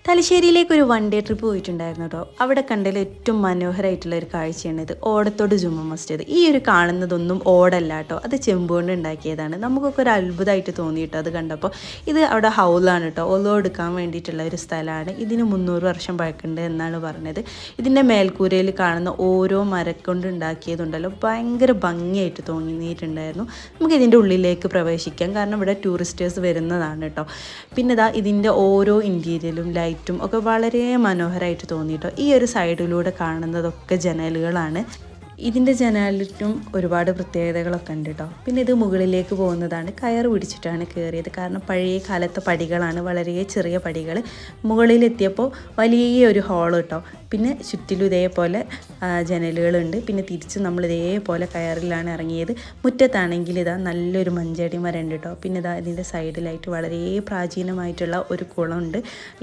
തലശ്ശേരിയിലേക്ക് ഒരു one day trip പോയിട്ടുണ്ടായിരുന്നു കേട്ടോ. അവിടെ കണ്ടതിൽ ഏറ്റവും മനോഹരമായിട്ടുള്ള ഒരു കാഴ്ചയാണ് ഇത്, ഓടത്തോട് ജുമ്മ മസ്ജിദ്. ഈ ഒരു കാണുന്നതൊന്നും ഓടല്ല കേട്ടോ, അത് ചെമ്പുകൊണ്ട് ഉണ്ടാക്കിയതാണ്. നമുക്കൊക്കെ ഒരു അത്ഭുതമായിട്ട് തോന്നി കേട്ടോ അത് കണ്ടപ്പോൾ. ഇത് അവിടെ ഹൗലാണ് കേട്ടോ, ഒലോ എടുക്കാൻ വേണ്ടിയിട്ടുള്ള ഒരു സ്ഥലമാണ്. ഇതിന് 300 വർഷം പഴക്കമുണ്ട് എന്നാണ് പറഞ്ഞത്. ഇതിൻ്റെ മേൽക്കൂരയിൽ കാണുന്ന ഓരോ മരക്കൊണ്ട് ഉണ്ടാക്കിയതുണ്ടല്ലോ, ഭയങ്കര ഭംഗിയായിട്ട് തോന്നിയിട്ടുണ്ടായിരുന്നു. നമുക്ക് ഇതിൻ്റെ ഉള്ളിലേക്ക് പ്രവേശിക്കാം, കാരണം ഇവിടെ ടൂറിസ്റ്റേഴ്സ് വരുന്നതാണ് കേട്ടോ. പിന്നെ ഇതാ ഇതിൻ്റെ ഓരോ ഇൻറ്റീരിയലും ലൈറ്റും ഒക്കെ വളരെ മനോഹരമായിട്ട് തോന്നിയിട്ടോ. ഈ ഒരു സൈഡിലൂടെ കാണുന്നതൊക്കെ ജനലുകളാണ്. ഇതിൻ്റെ ജനാലിറ്റും ഒരുപാട് പ്രത്യേകതകളൊക്കെ ഉണ്ട് കേട്ടോ. പിന്നെ ഇത് മുകളിലേക്ക് പോകുന്നതാണ്, കയർ പിടിച്ചിട്ടാണ് കയറിയത്. കാരണം പഴയ കാലത്തെ പടികളാണ്, വളരെ ചെറിയ പടികൾ. മുകളിലെത്തിയപ്പോൾ വലിയൊരു ഹാള് കേട്ടോ. പിന്നെ ചുറ്റിലും ഇതേപോലെ ജനലുകളുണ്ട്. പിന്നെ തിരിച്ച് നമ്മൾ ഇതേപോലെ കയറിലാണ് ഇറങ്ങിയത്. മുറ്റത്താണെങ്കിൽ ഇതാ നല്ലൊരു മഞ്ചാടി മരം ഉണ്ട് കേട്ടോ. പിന്നെ ഇതാ ഇതിൻ്റെ സൈഡിലായിട്ട് വളരെ പ്രാചീനമായിട്ടുള്ള ഒരു കുളമുണ്ട്.